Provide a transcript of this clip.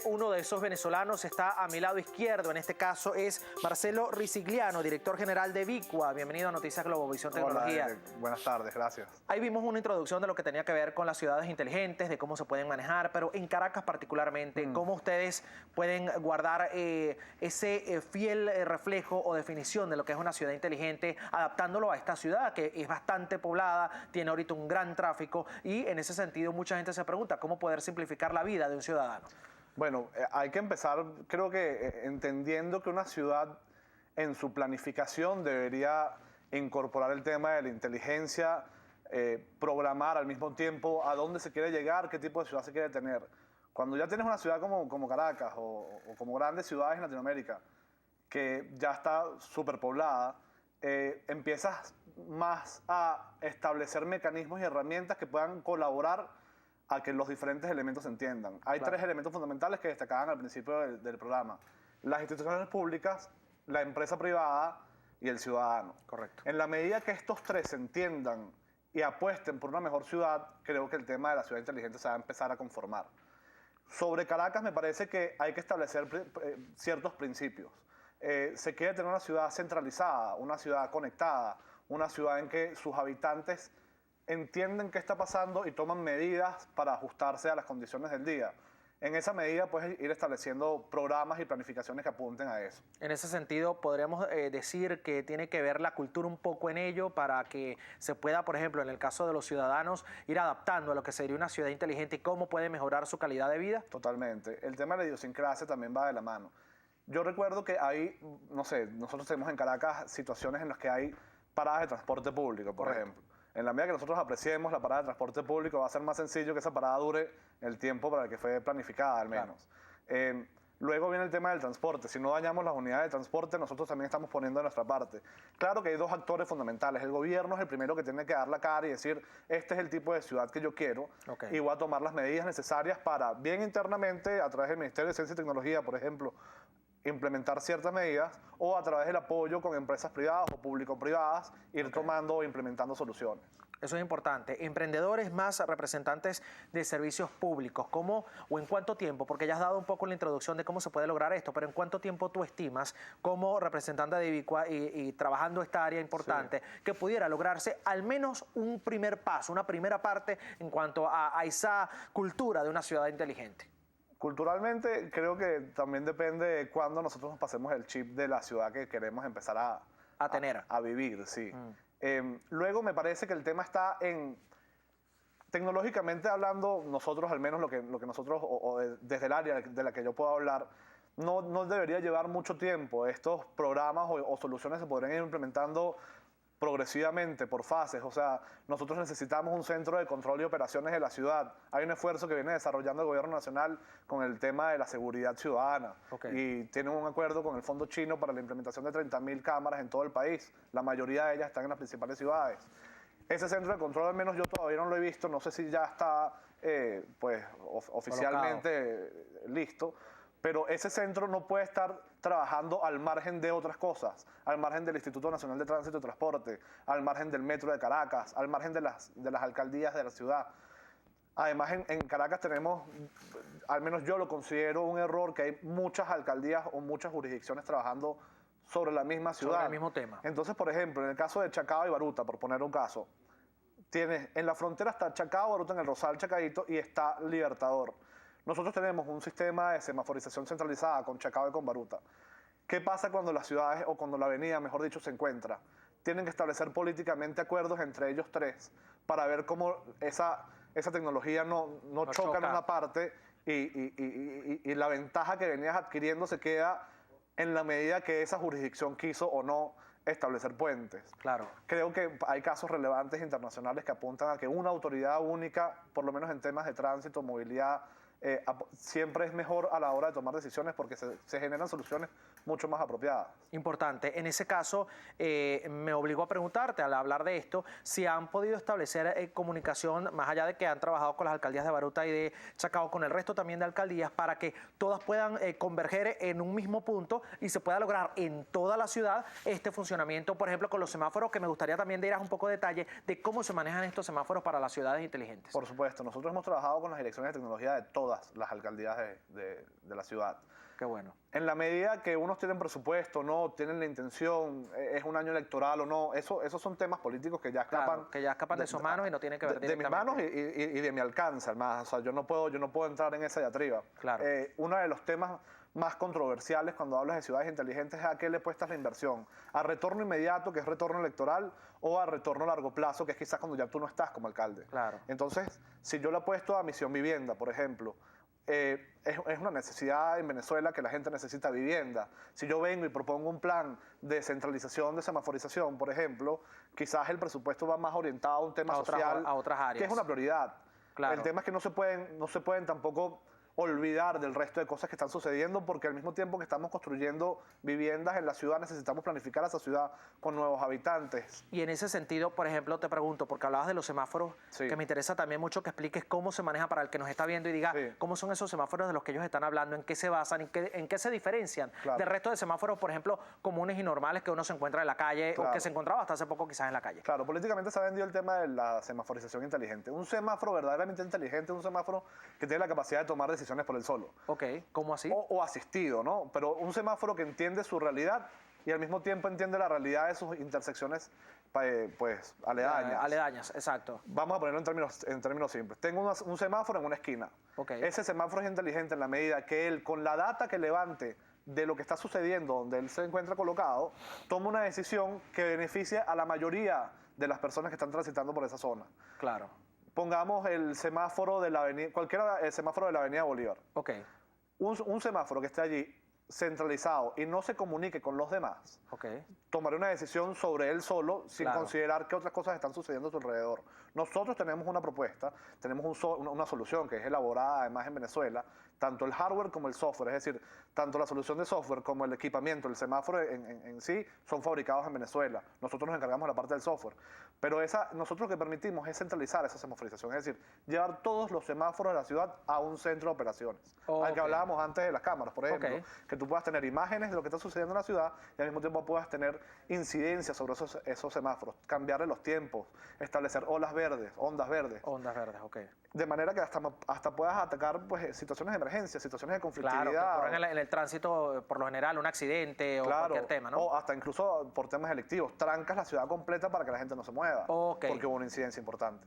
Uno de esos venezolanos está a mi lado izquierdo, en este caso es Marcelo Risigliano, director general de Vicua. Bienvenido a Noticias Globovisión Tecnología. Hola, buenas tardes, gracias. Ahí vimos una introducción de lo que tenía que ver con las ciudades inteligentes, de cómo se pueden manejar, pero en Caracas particularmente, ¿cómo ustedes pueden guardar ese fiel reflejo o definición de lo que es una ciudad inteligente, adaptándolo a esta ciudad que es bastante poblada, tiene ahorita un gran tráfico y en ese sentido mucha gente se pregunta cómo poder simplificar la vida de un ciudadano? Bueno, hay que empezar, creo que entendiendo que una ciudad en su planificación debería incorporar el tema de la inteligencia, programar al mismo tiempo a dónde se quiere llegar, qué tipo de ciudad se quiere tener. Cuando ya tienes una ciudad como Caracas o como grandes ciudades en Latinoamérica, que ya está superpoblada, empiezas más a establecer mecanismos y herramientas que puedan colaborar a que los diferentes elementos se entiendan. Hay tres elementos fundamentales que destacaban al principio del programa: las instituciones públicas, la empresa privada y el ciudadano. Correcto. En la medida que estos tres se entiendan y apuesten por una mejor ciudad, creo que el tema de la ciudad inteligente se va a empezar a conformar. Sobre Caracas me parece que hay que establecer ciertos principios. Se quiere tener una ciudad centralizada, una ciudad conectada, una ciudad en que sus habitantes entienden qué está pasando y toman medidas para ajustarse a las condiciones del día. En esa medida puedes ir estableciendo programas y planificaciones que apunten a eso. En ese sentido, podríamos decir que tiene que ver la cultura un poco en ello para que se pueda, por ejemplo, en el caso de los ciudadanos, ir adaptando a lo que sería una ciudad inteligente y cómo puede mejorar su calidad de vida. Totalmente. El tema de la idiosincrasia también va de la mano. Yo recuerdo que hay, no sé, nosotros tenemos en Caracas situaciones en las que hay paradas de transporte público, por ejemplo. En la medida que nosotros apreciemos la parada de transporte público, va a ser más sencillo que esa parada dure el tiempo para el que fue planificada, al menos. Claro. Luego viene el tema del transporte. Si no dañamos las unidades de transporte, nosotros también estamos poniendo de nuestra parte. Claro que hay dos actores fundamentales. El gobierno es el primero que tiene que dar la cara y decir, este es el tipo de ciudad que yo quiero, y voy a tomar las medidas necesarias para, bien internamente, a través del Ministerio de Ciencia y Tecnología, por ejemplo, implementar ciertas medidas, o a través del apoyo con empresas privadas o público-privadas, ir tomando o implementando soluciones. Eso es importante. Emprendedores más representantes de servicios públicos, ¿cómo o en cuánto tiempo? Porque ya has dado un poco la introducción de cómo se puede lograr esto, pero ¿en cuánto tiempo tú estimas como representante de Vicua y trabajando esta área importante que pudiera lograrse al menos un primer paso, una primera parte en cuanto a esa cultura de una ciudad inteligente? Culturalmente, creo que también depende de cuándo nosotros nos pasemos el chip de la ciudad que queremos empezar a vivir, sí. Luego me parece que el tema está en, tecnológicamente hablando, nosotros al menos lo que nosotros, desde el área de la que yo puedo hablar, no debería llevar mucho tiempo. Estos programas o soluciones se podrían ir implementando progresivamente, por fases. O sea, nosotros necesitamos un centro de control y operaciones de la ciudad. Hay un esfuerzo que viene desarrollando el gobierno nacional con el tema de la seguridad ciudadana. Y tienen un acuerdo con el fondo chino para la implementación de 30.000 cámaras en todo el país. La mayoría de ellas están en las principales ciudades. Ese centro de control, al menos yo todavía no lo he visto. No sé si ya está oficialmente listo. Pero ese centro no puede estar trabajando al margen de otras cosas, al margen del Instituto Nacional de Tránsito y Transporte, al margen del Metro de Caracas, al margen de las alcaldías de la ciudad. Además, en Caracas tenemos, al menos yo lo considero un error, que hay muchas alcaldías o muchas jurisdicciones trabajando sobre la misma ciudad. Sobre el mismo tema. Entonces, por ejemplo, en el caso de Chacao y Baruta, por poner un caso, tienes en la frontera está Chacao, Baruta, en el Rosal, Chacaíto, y está Libertador. Nosotros tenemos un sistema de semaforización centralizada con Chacao y con Baruta. ¿Qué pasa cuando las ciudades, o cuando la avenida, mejor dicho, se encuentra? Tienen que establecer políticamente acuerdos entre ellos tres para ver cómo esa tecnología no choca en una parte y la ventaja que venías adquiriendo se queda en la medida que esa jurisdicción quiso o no establecer puentes. Claro. Creo que hay casos relevantes internacionales que apuntan a que una autoridad única, por lo menos en temas de tránsito, movilidad, siempre es mejor a la hora de tomar decisiones porque se generan soluciones mucho más apropiadas. Importante. En ese caso, me obligó a preguntarte, al hablar de esto, si han podido establecer comunicación, más allá de que han trabajado con las alcaldías de Baruta y de Chacao, con el resto también de alcaldías, para que todas puedan converger en un mismo punto y se pueda lograr en toda la ciudad este funcionamiento, por ejemplo, con los semáforos, que me gustaría también dieras un poco de detalle de cómo se manejan estos semáforos para las ciudades inteligentes. Por supuesto. Nosotros hemos trabajado con las direcciones de tecnología de todo todas las alcaldías de la ciudad. Qué bueno. En la medida que unos tienen presupuesto, no, tienen la intención, es un año electoral o no, esos son temas políticos que ya escapan. Claro, que ya escapan de sus manos y no tienen que ver directamente. De mis manos y de mi alcance, además. O sea, yo no puedo entrar en esa diatriba. Claro. Uno de los temas más controversiales cuando hablas de ciudades inteligentes es a qué le puestas la inversión. ¿A retorno inmediato, que es retorno electoral, o a retorno a largo plazo, que es quizás cuando ya tú no estás como alcalde? Claro. Entonces, si yo le apuesto a Misión Vivienda, por ejemplo, es una necesidad en Venezuela que la gente necesita vivienda. Si yo vengo y propongo un plan de centralización, de semaforización, por ejemplo, quizás el presupuesto va más orientado a un tema social, a otras áreas, que es una prioridad. Claro. El tema es que no se pueden tampoco olvidar del resto de cosas que están sucediendo, porque al mismo tiempo que estamos construyendo viviendas en la ciudad, necesitamos planificar esa ciudad con nuevos habitantes. Y en ese sentido, por ejemplo, te pregunto, porque hablabas de los semáforos, sí, que me interesa también mucho que expliques cómo se maneja para el que nos está viendo y diga sí, cómo son esos semáforos de los que ellos están hablando, en qué se basan, en qué se diferencian claro, del resto de semáforos, por ejemplo, comunes y normales que uno se encuentra en la calle, claro, o que se encontraba hasta hace poco quizás en la calle. Claro, políticamente se ha vendido el tema de la semaforización inteligente. Un semáforo verdaderamente inteligente es un semáforo que tiene la capacidad de tomar decisiones por él solo. Ok, ¿cómo así? O asistido, ¿no? Pero un semáforo que entiende su realidad y al mismo tiempo entiende la realidad de sus intersecciones, pues, aledañas. Aledañas, exacto. Vamos a ponerlo en términos simples. Tengo un semáforo en una esquina. Okay. Ese semáforo es inteligente en la medida que él, con la data que levante de lo que está sucediendo, donde él se encuentra colocado, toma una decisión que beneficie a la mayoría de las personas que están transitando por esa zona. Claro. Pongamos el semáforo de la avenida, el semáforo de la avenida Bolívar. Ok. Un semáforo que esté allí centralizado y no se comunique con los demás, okay, tomaré una decisión sobre él solo sin claro, considerar que otras cosas están sucediendo a su alrededor. Nosotros tenemos una propuesta, tenemos una solución que es elaborada además en Venezuela, tanto el hardware como el software, es decir, tanto la solución de software como el equipamiento, el semáforo en sí, son fabricados en Venezuela. Nosotros nos encargamos de la parte del software. Pero nosotros lo que permitimos es centralizar esa semaforización, es decir, llevar todos los semáforos de la ciudad a un centro de operaciones. Al que hablábamos antes de las cámaras, por ejemplo, que tú puedas tener imágenes de lo que está sucediendo en la ciudad y al mismo tiempo puedas tener incidencia sobre esos semáforos, cambiarle los tiempos, establecer ondas verdes. Ondas verdes, ok. De manera que hasta puedas atacar pues, situaciones de emergencia, situaciones de conflictividad. Claro, que ocurren en el tránsito, por lo general, un accidente o cualquier tema, ¿no? O hasta incluso por temas electivos. Trancas la ciudad completa para que la gente no se mueva. Porque hubo una incidencia importante.